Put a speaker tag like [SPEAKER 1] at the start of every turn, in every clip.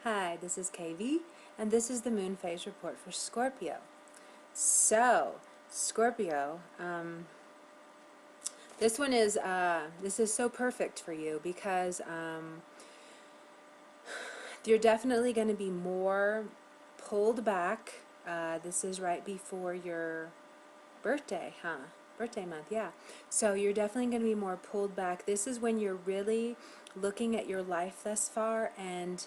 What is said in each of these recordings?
[SPEAKER 1] Hi, this is KV, and this is the moon phase report for Scorpio. So, Scorpio, this is so perfect for you because you're definitely going to be more pulled back. This is right before your birthday, huh? Birthday month, yeah. So you're definitely going to be more pulled back. This is when you're really looking at your life thus far and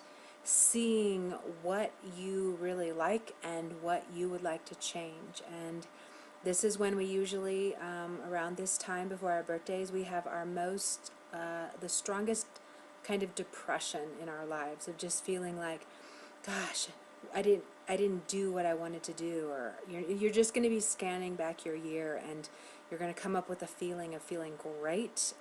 [SPEAKER 1] seeing what you really like and what you would like to change. And this is when we usually, around this time before our birthdays, we have our the strongest kind of depression in our lives of just feeling like, gosh, I didn't do what I wanted to do, or you're just going to be scanning back your year, and you're going to come up with a feeling of feeling great,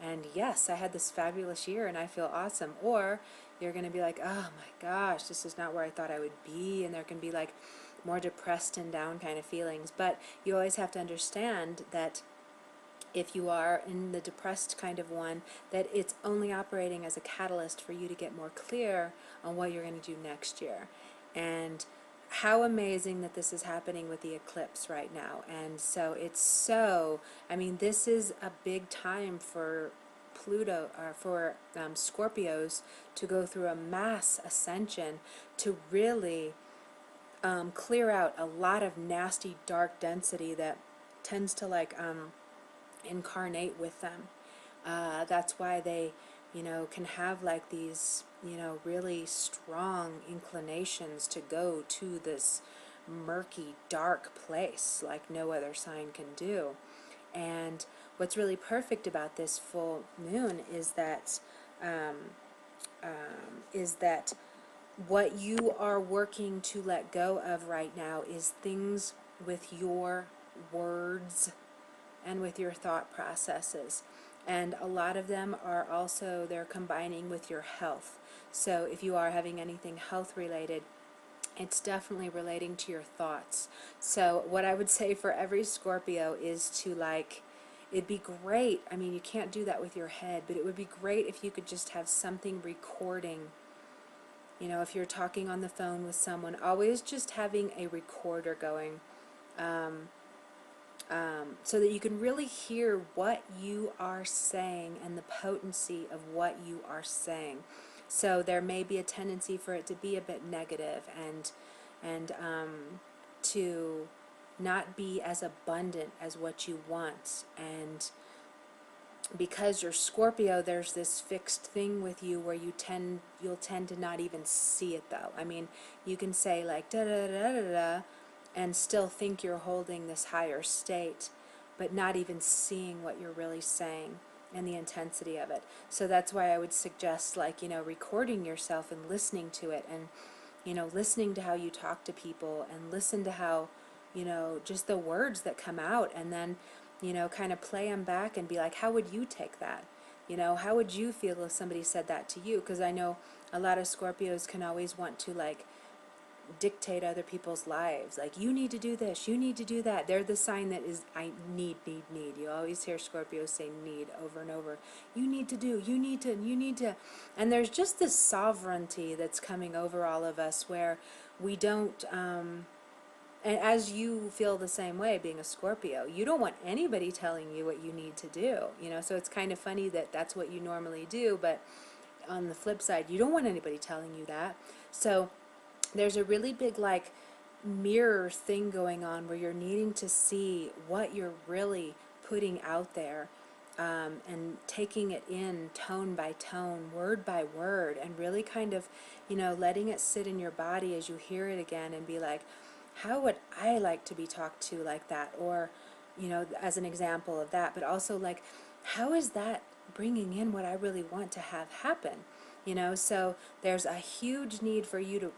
[SPEAKER 1] and yes, I had this fabulous year and I feel awesome. Or you're going to be like, oh my gosh, this is not where I thought I would be, and there can be like more depressed and down kind of feelings. But you always have to understand that if you are in the depressed kind of one, that it's only operating as a catalyst for you to get more clear on what you're going to do next year. And how amazing that this is happening with the eclipse right now. And so I mean, this is a big time for Scorpios to go through a mass ascension to really clear out a lot of nasty dark density that tends to incarnate with them. That's why they, can have like these, really strong inclinations to go to this murky, dark place like no other sign can do. And what's really perfect about this full moon um, is that what you are working to let go of right now is things with your words and with your thought processes. And a lot of them are also, they're combining with your health. So if you are having anything health related, it's definitely relating to your thoughts. So what I would say for every Scorpio is to it'd be great, I mean, you can't do that with your head, but it would be great if you could just have something recording. If you're talking on the phone with someone, always just having a recorder going, so that you can really hear what you are saying and the potency of what you are saying. So there may be a tendency for it to be a bit negative and to not be as abundant as what you want. And because you're Scorpio, there's this fixed thing with you where you'll tend to not even see it though. I mean, you can say like da da da da da and still think you're holding this higher state, but not even seeing what you're really saying and the intensity of it. So that's why I would suggest recording yourself and listening to it, and listening to how you talk to people, and listen to how just the words that come out, and then kind of play them back and be like, how would you take that? How would you feel if somebody said that to you? Because I know a lot of Scorpios can always want to dictate other people's lives. Like, you need to do this, you need to do that. They're the sign that is, I need. You always hear Scorpios say need over and over. You need to do, you need to. And there's just this sovereignty that's coming over all of us where we don't, and as you feel the same way being a Scorpio, you don't want anybody telling you what you need to do. So it's kind of funny that that's what you normally do, but on the flip side, you don't want anybody telling you that. So there's a really big mirror thing going on where you're needing to see what you're really putting out there, and taking it in tone by tone, word by word, and really kind of letting it sit in your body as you hear it again and be like, how would I like to be talked to like that? Or as an example of that, but also how is that bringing in what I really want to have happen? So there's a huge need for you to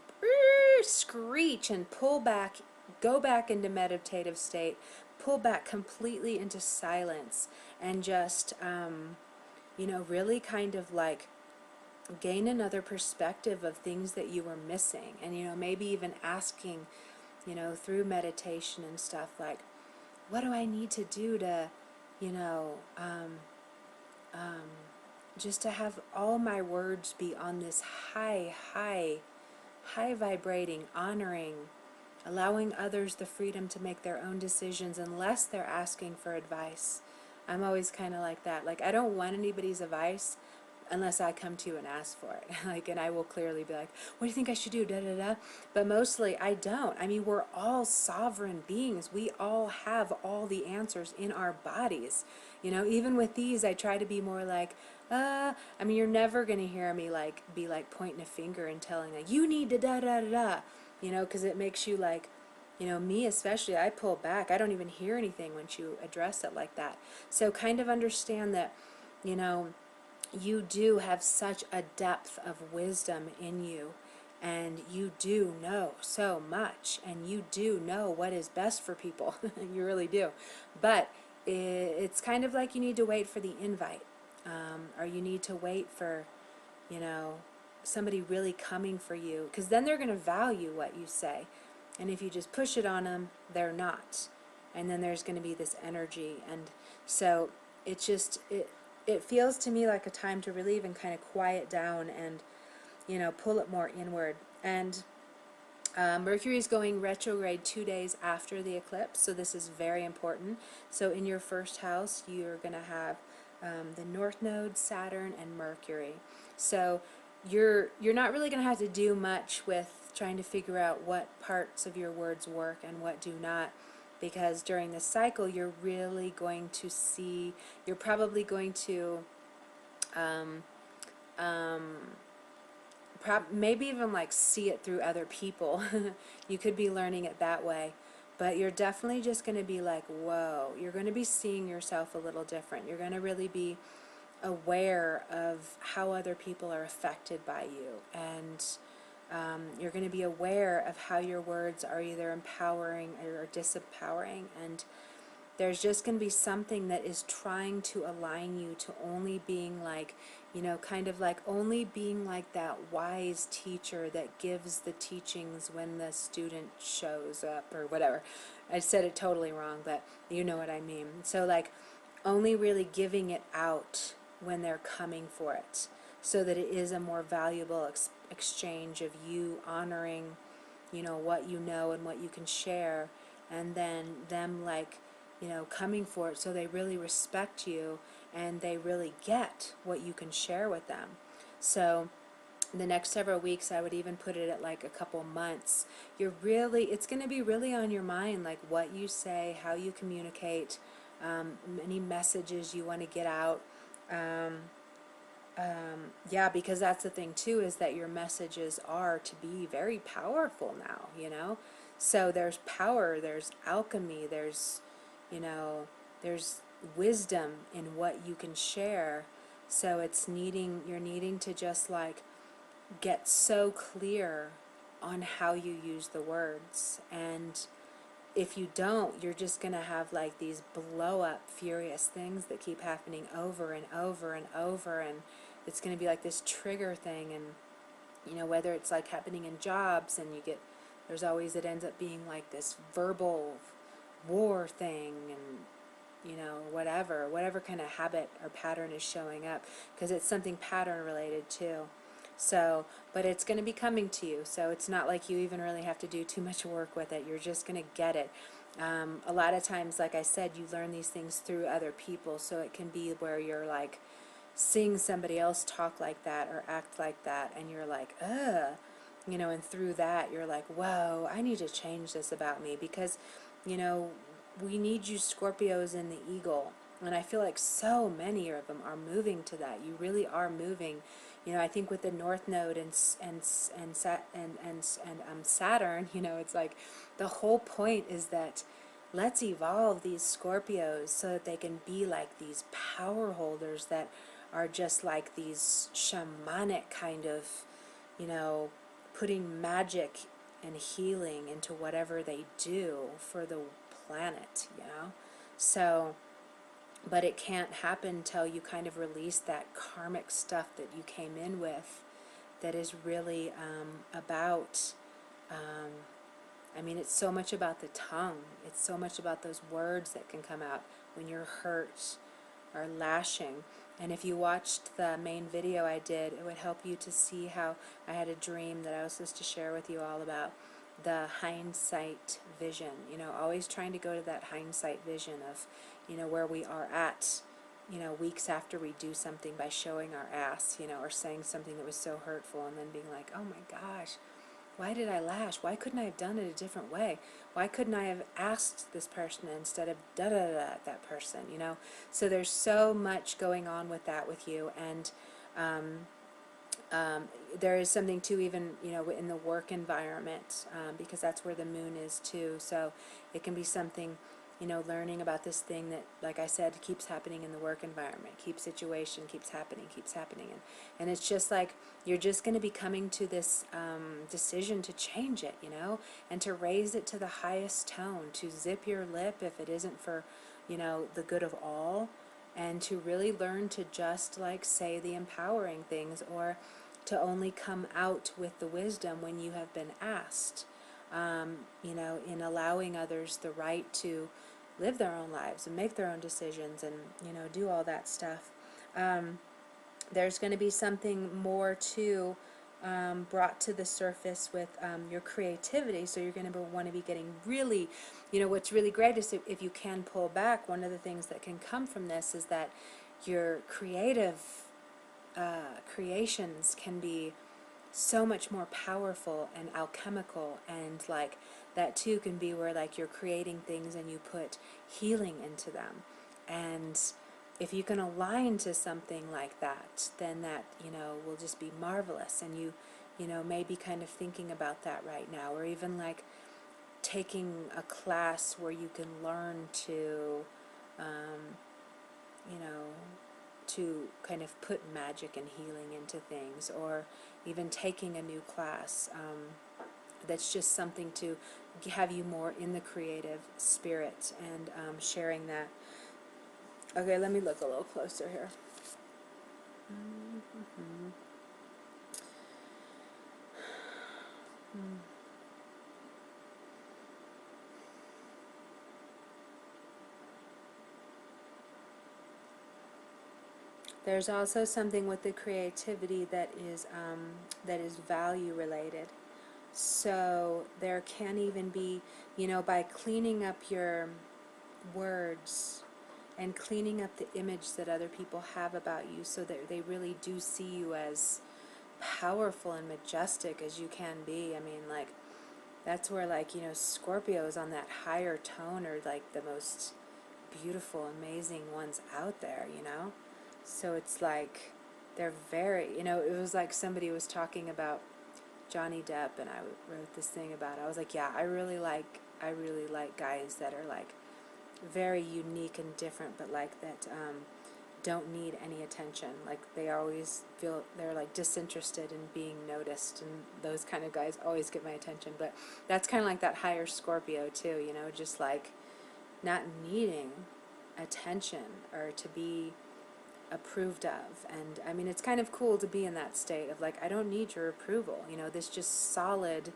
[SPEAKER 1] screech and pull back, go back into meditative state, pull back completely into silence, and just really kind of gain another perspective of things that you were missing. And maybe even asking through meditation and stuff, like, what do I need to do to you know um, um, just to have all my words be on this high vibrating, honoring, allowing others the freedom to make their own decisions unless they're asking for advice. I'm always kind of like that. Like, I don't want anybody's advice unless I come to you and ask for it. Like, and I will clearly be like, what do you think I should do? Da da da. But mostly I don't. I mean, we're all sovereign beings. We all have all the answers in our bodies. You know, even with these, I try to be more like, I mean, you're never going to hear me like be like pointing a finger and telling like, you need to da da da da, you know, because it makes you like, you know, me especially, I pull back. I don't even hear anything once you address it like that. So kind of understand that, you know, you do have such a depth of wisdom in you, and you do know so much, and you do know what is best for people. You really do. But it's kind of like you need to wait for the invite, or you need to wait for, you know, somebody really coming for you, because then they're going to value what you say. And if you just push it on them, they're not. And then there's going to be this energy. And so it just, it feels to me like a time to really even kind of quiet down and, you know, pull it more inward. And Mercury is going retrograde 2 days after the eclipse, so this is very important. So in your first house, you're going to have the North Node, Saturn, and Mercury. So you're not really going to have to do much with trying to figure out what parts of your words work and what do not, because during this cycle, you're really going to see, you're probably going to um, um, maybe even like see it through other people. You could be learning it that way, but you're definitely just going to be like, whoa, you're going to be seeing yourself a little different. You're going to really be aware of how other people are affected by you, and you're going to be aware of how your words are either empowering or disempowering, and there's just going to be something that is trying to align you to only being like, you know, kind of like only being like that wise teacher that gives the teachings when the student shows up or whatever. I said it totally wrong, but you know what I mean. So like only really giving it out when they're coming for it, so that it is a more valuable exchange of you honoring, you know, what you know and what you can share, and then them like, you know, coming for it, so they really respect you and they really get what you can share with them. So the next several weeks, I would even put it at like a couple months, you're really, it's going to be really on your mind, like what you say, how you communicate, any messages you want to get out. um, yeah, because that's the thing too, is that your messages are to be very powerful now, you know. So there's power, there's alchemy, there's, you know, there's wisdom in what you can share. So it's needing, you're needing to just like get so clear on how you use the words. And if you don't, you're just going to have like these blow up furious things that keep happening over and over and over, and it's going to be like this trigger thing. And you know, whether it's like happening in jobs, and you get, there's always, it ends up being like this verbal war thing, and you know, whatever kind of habit or pattern is showing up, because it's something pattern related too. So, but it's going to be coming to you, so it's not like you even really have to do too much work with it. You're just going to get it. A lot of times, like I said, you learn these things through other people, so it can be where you're like seeing somebody else talk like that or act like that, and you're like, ugh, you know, and through that you're like, whoa, I need to change this about me, because, you know, we need you Scorpios in the eagle, and I feel like so many of them are moving to that. You really are moving. You know, I think with the North Node and Saturn, you know, it's like the whole point is that let's evolve these Scorpios so that they can be like these power holders that are just like these shamanic kind of, you know, putting magic and healing into whatever they do for the planet, you know. So, but it can't happen till you kind of release that karmic stuff that you came in with, that is really about, I mean, it's so much about the tongue. It's so much about those words that can come out when you're hurt, are lashing. And if you watched the main video I did, it would help you to see how I had a dream that I was supposed to share with you all about the hindsight vision. You know, always trying to go to that hindsight vision of, you know, where we are at, you know, weeks after we do something by showing our ass, you know, or saying something that was so hurtful and then being like, oh my gosh, why did I lash? Why couldn't I have done it a different way? Why couldn't I have asked this person instead of da-da-da that person, you know? So there's so much going on with that with you, and um, there is something too, even, you know, in the work environment, because that's where the moon is too. So it can be something, you know, learning about this thing that, like I said, keeps happening in the work environment, keeps happening, and it's just like you're just going to be coming to this decision to change it, you know, and to raise it to the highest tone, to zip your lip if it isn't for, you know, the good of all, and to really learn to just like say the empowering things, or to only come out with the wisdom when you have been asked, you know, in allowing others the right to live their own lives and make their own decisions and, you know, do all that stuff. There's going to be something more too brought to the surface with your creativity, so you're going to want to be getting really, you know, what's really great is if you can pull back, one of the things that can come from this is that your creative creations can be so much more powerful and alchemical, and like that too can be where like you're creating things and you put healing into them. And if you can align to something like that, then that, you know, will just be marvelous. And you know, maybe kind of thinking about that right now, or even like taking a class where you can learn to you know, to kind of put magic and healing into things, or even taking a new class that's just something to have you more in the creative spirit, and sharing that. Okay, let me look a little closer here. Mm-hmm. Mm. There's also something with the creativity that is value related. So there can even be, you know, by cleaning up your words and cleaning up the image that other people have about you, so that they really do see you as powerful and majestic as you can be. I mean, like, that's where, like, you know, Scorpios on that higher tone are like the most beautiful, amazing ones out there, you know? So it's like they're very, you know, it was like somebody was talking about Johnny Depp, and I wrote this thing about it. I was like, yeah, I really like guys that are like very unique and different, but like that don't need any attention. Like they always feel they're like disinterested in being noticed, and those kind of guys always get my attention. But that's kind of like that higher Scorpio too, you know, just like not needing attention or to be approved of. And I mean, it's kind of cool to be in that state of like, I don't need your approval, you know, this solid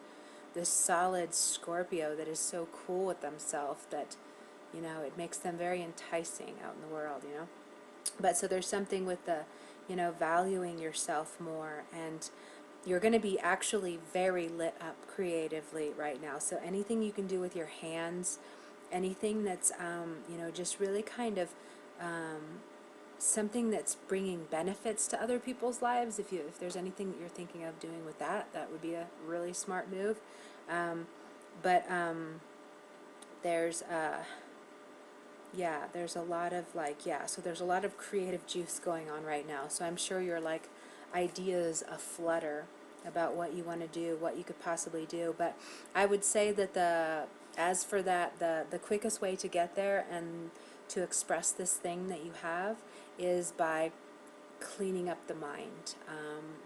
[SPEAKER 1] Scorpio that is so cool with themselves that, you know, it makes them very enticing out in the world, you know. But so there's something with the, you know, valuing yourself more, and you're going to be actually very lit up creatively right now. So anything you can do with your hands, anything that's, you know, just really kind of something that's bringing benefits to other people's lives. If there's anything that you're thinking of doing with that, that would be a really smart move. But there's yeah, there's a lot of like, yeah, so there's a lot of creative juice going on right now. So I'm sure you're like ideas aflutter about what you want to do, what you could possibly do. But I would say that as for that, the quickest way to get there and to express this thing that you have is by cleaning up the mind.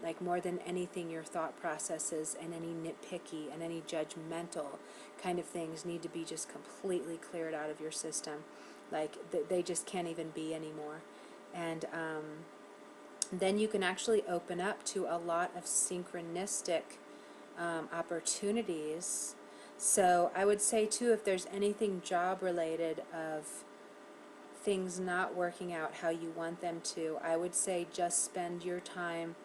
[SPEAKER 1] Like more than anything, your thought processes and any nitpicky and any judgmental kind of things need to be just completely cleared out of your system. Like they just can't even be anymore. And then you can actually open up to a lot of synchronistic opportunities. So I would say too, if there's anything job related of things not working out how you want them to, I would say just spend your time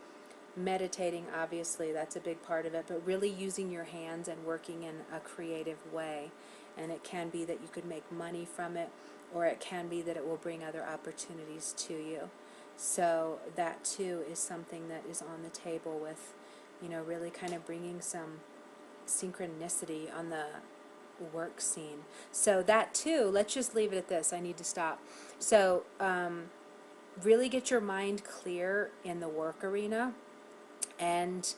[SPEAKER 1] meditating. Obviously that's a big part of it, but really using your hands and working in a creative way. And it can be that you could make money from it, or it can be that it will bring other opportunities to you. So that too is something that is on the table with, you know, really kind of bringing some synchronicity on the work scene. So that too, let's just leave it at this. I need to stop. So really get your mind clear in the work arena, and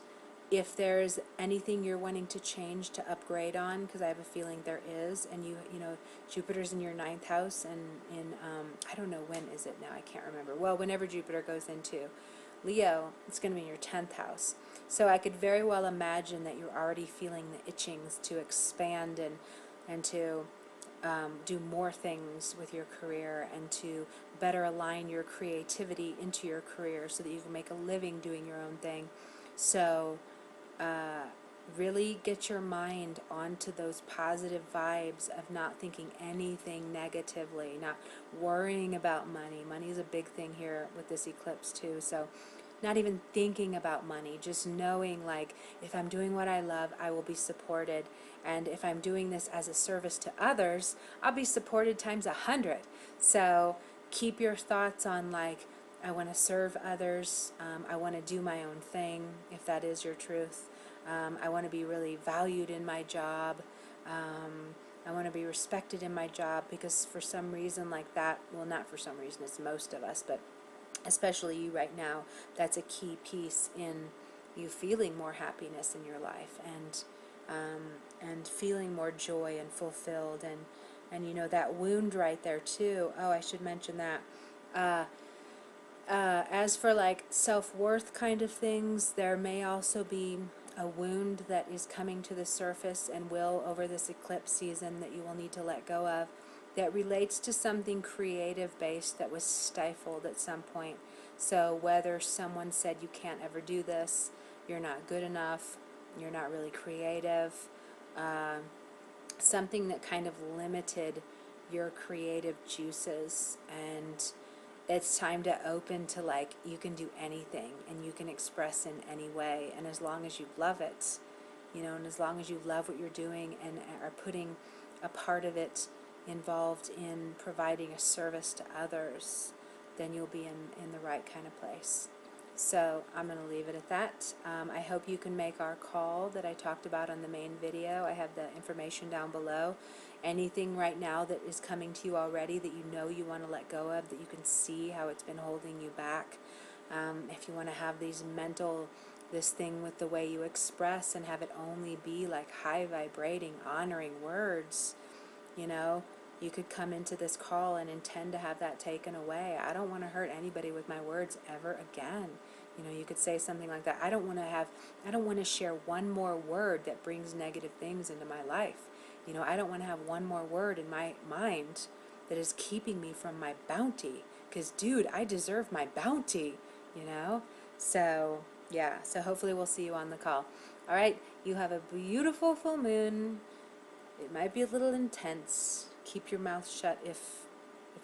[SPEAKER 1] if there's anything you're wanting to change, to upgrade on, because I have a feeling there is, and you know, Jupiter's in your ninth house, and in I don't know, when is it now, I can't remember. Well, whenever Jupiter goes into Leo, it's going to be in your 10th house. So I could very well imagine that you're already feeling the itchings to expand and to do more things with your career, and to better align your creativity into your career so that you can make a living doing your own thing. So really get your mind onto those positive vibes of not thinking anything negatively, not worrying about money. Money is a big thing here with this eclipse too. So not even thinking about money, just knowing, like, if I'm doing what I love, I will be supported. And if I'm doing this as a service to others, I'll be supported times 100. So keep your thoughts on, like, I want to serve others. I want to do my own thing, if that is your truth. I want to be really valued in my job. I want to be respected in my job, because for some reason like that, well, not for some reason, it's most of us, but especially you right now, that's a key piece in you feeling more happiness in your life, and feeling more joy and fulfilled, and you know, that wound right there too. Oh, I should mention that. As for like self-worth kind of things, there may also be a wound that is coming to the surface and will, over this eclipse season, that you will need to let go of, that relates to something creative based that was stifled at some point. So whether someone said you can't ever do this, you're not good enough, you're not really creative, something that kind of limited your creative juices, and it's time to open to, like, you can do anything and you can express in any way, and as long as you love it, you know, and as long as you love what you're doing and are putting a part of it involved in providing a service to others, then you'll be in the right kind of place. So I'm going to leave it at that. I hope you can make our call that I talked about on the main video. I have the information down below. Anything right now that is coming to you already that you know you want to let go of, that you can see how it's been holding you back. If you want to have these mental, this thing with the way you express, and have it only be like high vibrating, honoring words, you know, you could come into this call and intend to have that taken away. I don't want to hurt anybody with my words ever again. You know, you could say something like that. I don't want to share one more word that brings negative things into my life. You know, I don't want to have one more word in my mind that is keeping me from my bounty. Because, dude, I deserve my bounty, you know? So, yeah. So hopefully we'll see you on the call. All right. You have a beautiful full moon. It might be a little intense. Keep your mouth shut if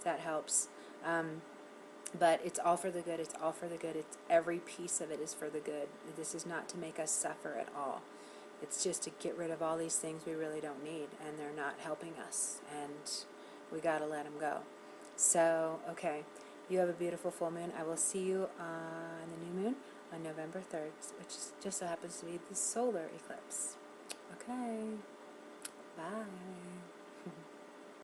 [SPEAKER 1] that helps. But it's all for the good. It's all for the good. It's every piece of it is for the good. This is not to make us suffer at all. It's just to get rid of all these things we really don't need, and they're not helping us, and we got to let them go. So, okay, you have a beautiful full moon. I will see you on the new moon on November 3rd, which just so happens to be the solar eclipse. Okay, bye.